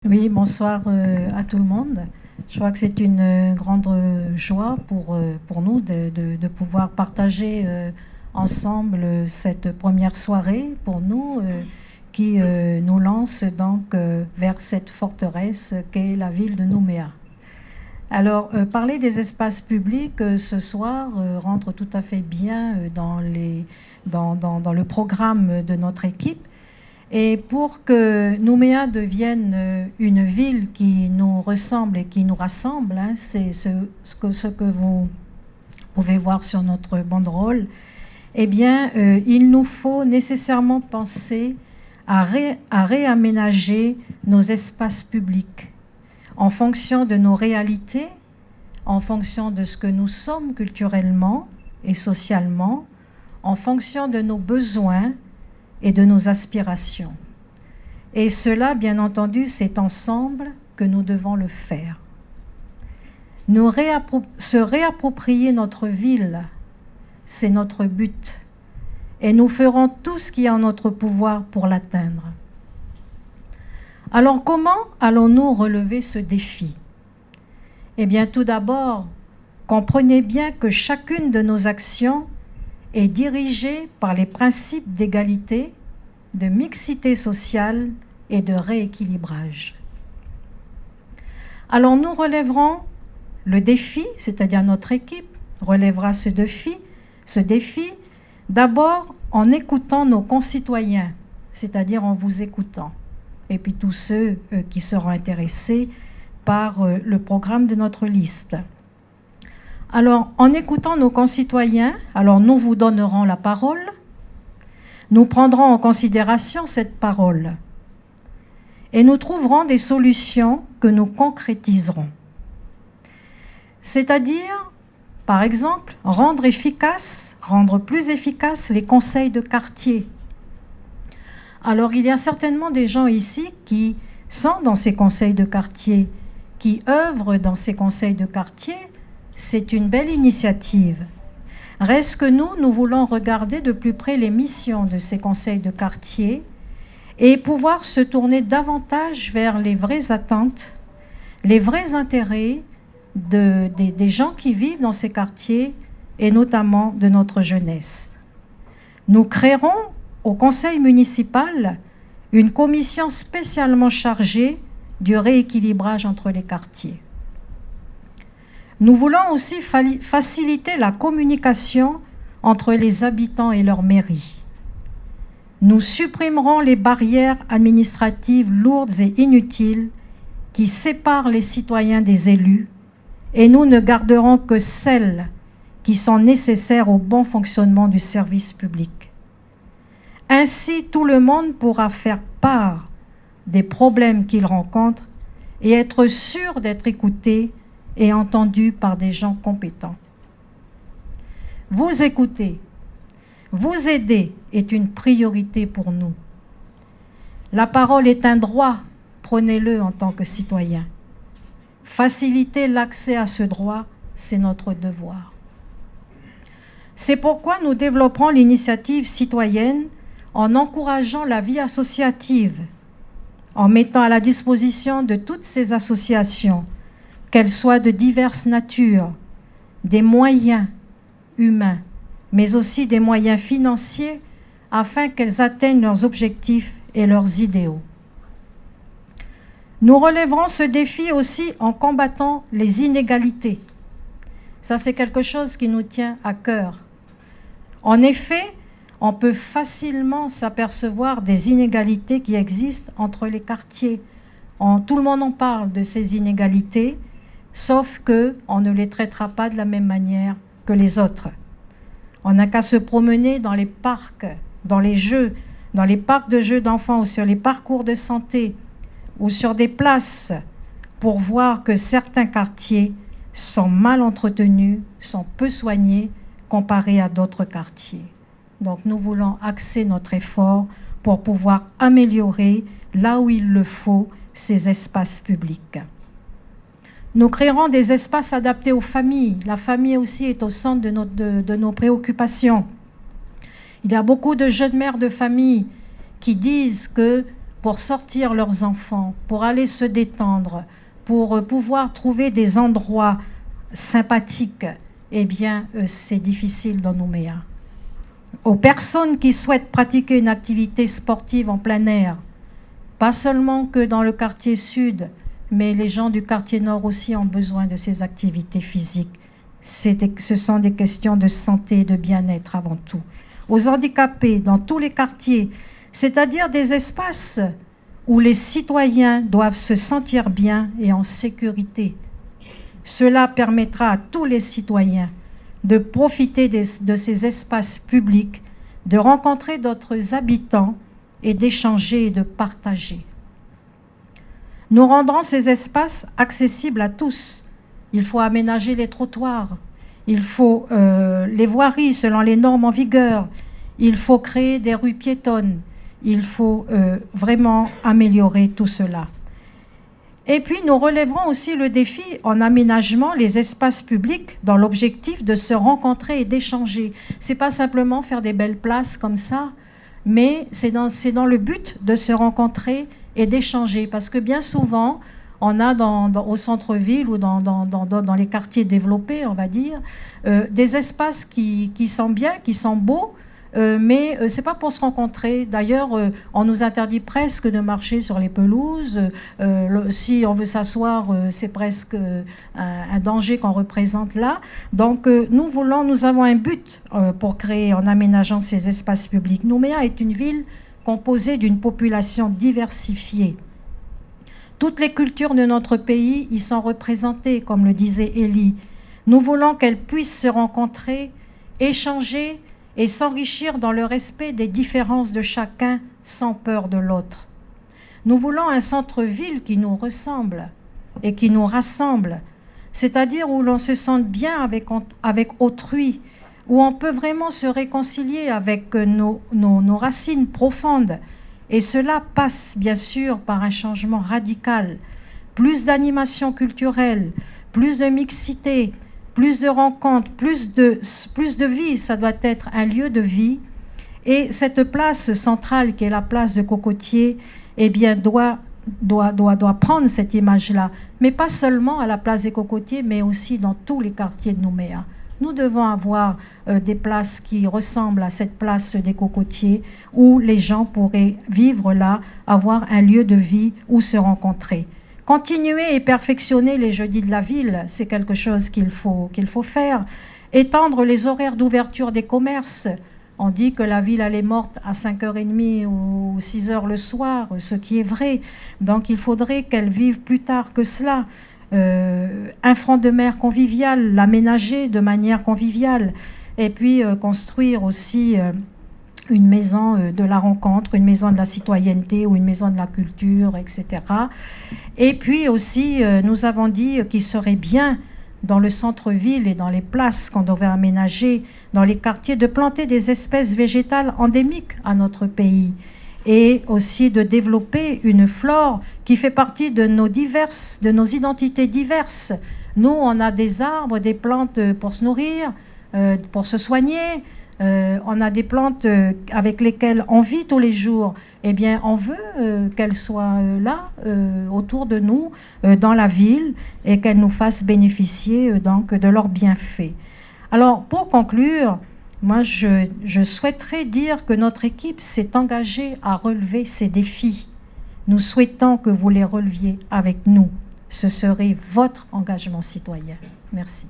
Oui, bonsoir à tout le monde. Je crois que c'est une grande joie pour nous de pouvoir partager ensemble cette première soirée pour nous qui nous lance donc vers cette forteresse qu'est la ville de Nouméa. Alors, parler des espaces publics ce soir rentre tout à fait bien dans le programme de notre équipe. Et pour que Nouméa devienne une ville qui nous ressemble et qui nous rassemble, hein, c'est ce que vous pouvez voir sur notre banderole, eh bien, il nous faut nécessairement penser à réaménager nos espaces publics en fonction de nos réalités, en fonction de ce que nous sommes culturellement et socialement, en fonction de nos besoins et de nos aspirations. Et cela, bien entendu, c'est ensemble que nous devons le faire. Se réapproprier notre ville, c'est notre but. Et nous ferons tout ce qui est en notre pouvoir pour l'atteindre. Alors, comment allons-nous relever ce défi? Eh bien, tout d'abord, comprenez bien que chacune de nos actions est dirigée par les principes d'égalité, de mixité sociale et de rééquilibrage. Alors nous relèverons le défi, c'est-à-dire notre équipe relèvera ce défi d'abord en écoutant nos concitoyens, c'est-à-dire en vous écoutant, et puis tous ceux qui seront intéressés par le programme de notre liste. Alors, en écoutant nos concitoyens, alors nous vous donnerons la parole, nous prendrons en considération cette parole et nous trouverons des solutions que nous concrétiserons. C'est-à-dire, par exemple, rendre plus efficaces les conseils de quartier. Alors, il y a certainement des gens ici qui sont dans ces conseils de quartier, qui œuvrent dans ces conseils de quartier. C'est une belle initiative. Reste que nous voulons regarder de plus près les missions de ces conseils de quartier et pouvoir se tourner davantage vers les vraies attentes, les vrais intérêts des gens qui vivent dans ces quartiers et notamment de notre jeunesse. Nous créerons au conseil municipal une commission spécialement chargée du rééquilibrage entre les quartiers. Nous voulons aussi faciliter la communication entre les habitants et leur mairie. Nous supprimerons les barrières administratives lourdes et inutiles qui séparent les citoyens des élus et nous ne garderons que celles qui sont nécessaires au bon fonctionnement du service public. Ainsi, tout le monde pourra faire part des problèmes qu'il rencontre et être sûr d'être écouté et entendu par des gens compétents. Vous écouter, vous aider est une priorité pour nous. La parole est un droit, prenez-le en tant que citoyen. Faciliter l'accès à ce droit, c'est notre devoir. C'est pourquoi nous développerons l'initiative citoyenne en encourageant la vie associative, en mettant à la disposition de toutes ces associations, qu'elles soient de diverses natures, des moyens humains, mais aussi des moyens financiers, afin qu'elles atteignent leurs objectifs et leurs idéaux. Nous relèverons ce défi aussi en combattant les inégalités. Ça, c'est quelque chose qui nous tient à cœur. En effet, on peut facilement s'apercevoir des inégalités qui existent entre les quartiers. Tout le monde en parle de ces inégalités, sauf qu'on ne les traitera pas de la même manière que les autres. On n'a qu'à se promener dans les parcs, dans les parcs de jeux d'enfants ou sur les parcours de santé ou sur des places pour voir que certains quartiers sont mal entretenus, sont peu soignés comparés à d'autres quartiers. Donc nous voulons axer notre effort pour pouvoir améliorer, là où il le faut, ces espaces publics. Nous créerons des espaces adaptés aux familles. La famille aussi est au centre de nos préoccupations. Il y a beaucoup de jeunes mères de famille qui disent que pour sortir leurs enfants, pour aller se détendre, pour pouvoir trouver des endroits sympathiques, eh bien, c'est difficile dans Nouméa. Aux personnes qui souhaitent pratiquer une activité sportive en plein air, pas seulement que dans le quartier sud, mais les gens du quartier nord aussi ont besoin de ces activités physiques. Ce sont des questions de santé et de bien-être avant tout. Aux handicapés, dans tous les quartiers, c'est-à-dire des espaces où les citoyens doivent se sentir bien et en sécurité. Cela permettra à tous les citoyens de profiter de ces espaces publics, de rencontrer d'autres habitants et d'échanger et de partager. Nous rendrons ces espaces accessibles à tous. Il faut aménager les trottoirs, il faut les voiries selon les normes en vigueur, il faut créer des rues piétonnes, il faut vraiment améliorer tout cela. Et puis nous relèverons aussi le défi en aménagement les espaces publics dans l'objectif de se rencontrer et d'échanger. C'est pas simplement faire des belles places comme ça, mais c'est dans le but de se rencontrer et d'échanger. Parce que bien souvent, on a au centre-ville ou dans les quartiers développés, on va dire, des espaces qui sont bien, qui sont beaux, mais c'est pas pour se rencontrer. D'ailleurs, on nous interdit presque de marcher sur les pelouses. Si on veut s'asseoir, c'est presque un danger qu'on représente là. Donc, nous avons un but pour créer, en aménageant ces espaces publics. Nouméa est une ville composée d'une population diversifiée. Toutes les cultures de notre pays y sont représentées, comme le disait Élie. Nous voulons qu'elles puissent se rencontrer, échanger et s'enrichir dans le respect des différences de chacun sans peur de l'autre. Nous voulons un centre-ville qui nous ressemble et qui nous rassemble, c'est-à-dire où l'on se sente bien avec autrui, où on peut vraiment se réconcilier avec nos racines profondes. Et cela passe bien sûr par un changement radical, plus d'animation culturelle, plus de mixité, plus de rencontres, plus de vie. Ça doit être un lieu de vie. Et cette place centrale qui est la place de Cocotier, eh bien, doit prendre cette image-là. Mais pas seulement à la place des Cocotiers, mais aussi dans tous les quartiers de Nouméa. Nous devons avoir des places qui ressemblent à cette place des Cocotiers où les gens pourraient vivre là, avoir un lieu de vie où se rencontrer. Continuer et perfectionner les jeudis de la ville, c'est quelque chose qu'il faut faire. Étendre les horaires d'ouverture des commerces. On dit que la ville elle est morte à 5h30 ou 6h le soir, ce qui est vrai. Donc il faudrait qu'elle vive plus tard que cela. Un front de mer convivial, l'aménager de manière conviviale. Et puis construire aussi une maison de la rencontre, une maison de la citoyenneté ou une maison de la culture, etc. Et puis aussi, nous avons dit qu'il serait bien dans le centre-ville et dans les places qu'on devait aménager, dans les quartiers, de planter des espèces végétales endémiques à notre pays et aussi de développer une flore qui fait partie de nos identités diverses. Nous, on a des arbres, des plantes pour se nourrir, pour se soigner. On a des plantes avec lesquelles on vit tous les jours. Eh bien, on veut qu'elles soient là, autour de nous, dans la ville, et qu'elles nous fassent bénéficier donc de leurs bienfaits. Alors, pour conclure, moi, je souhaiterais dire que notre équipe s'est engagée à relever ces défis. Nous souhaitons que vous les releviez avec nous. Ce serait votre engagement citoyen. Merci.